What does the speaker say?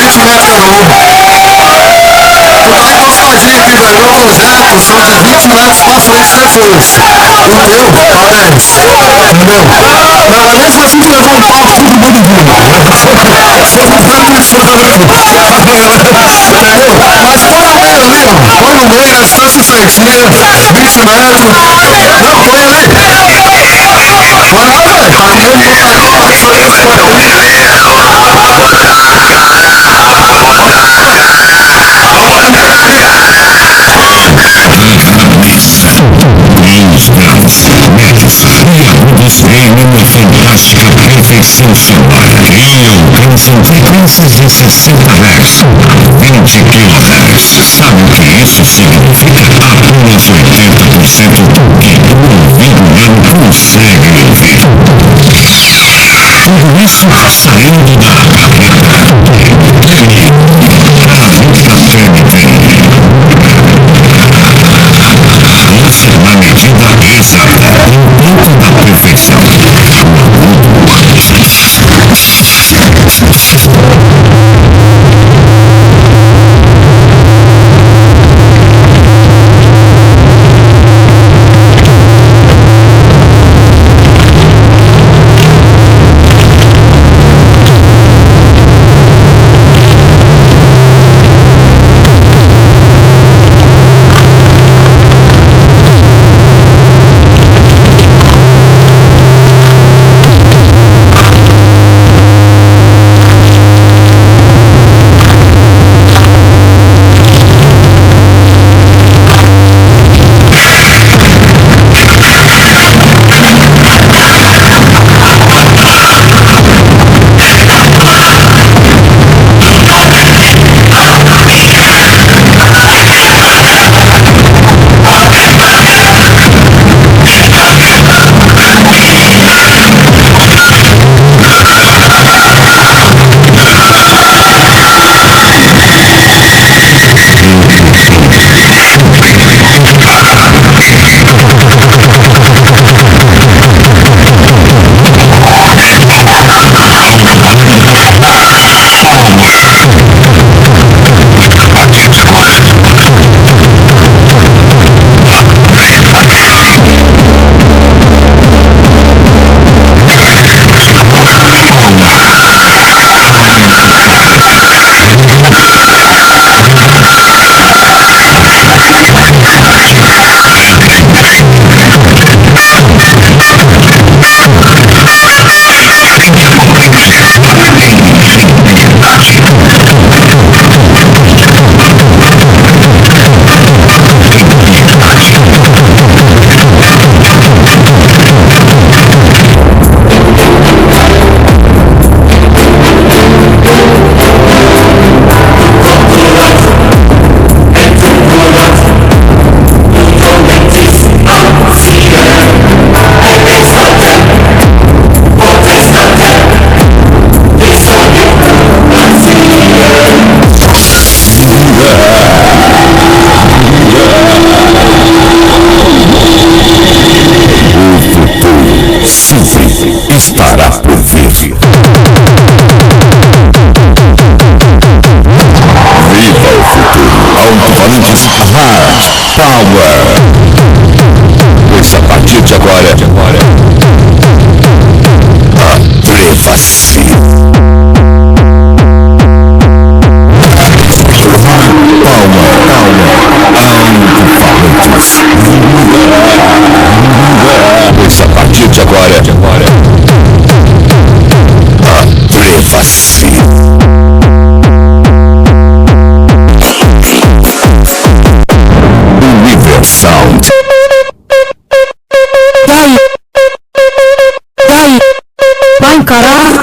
de metro novo. Nostalgia aqui, velho. Novo projeto, só que 20 metros pra frente depois. Entendeu? Parece. Entendeu? Não, é nem fácil de levar um pau todo mundo viu. Você não tá pensando. Entendeu? Mas põe no meio ali, ó. Põe no meio, a distância certinha. 20 metros. Não, põe ali. Põe lá, velho. Tá com medo de botar aqui, ó. Em uma fantástica perfeição sonora e alcançam frequências de 60 Hz, 20 kHz. Sabe o que isso significa? Apenas 80% do que o ouvido humano consegue ouvir. Tudo isso saindo da gaveta lança na medida exata, no ponto da perfeição. Estará por vir. Viva o futuro. Alto-falantes Hard Power. Pois a partir de agora, atreva-se. Hard Power. Alto-falantes. Pois a partir de agora, atreva-se. Universal. Vai encarar.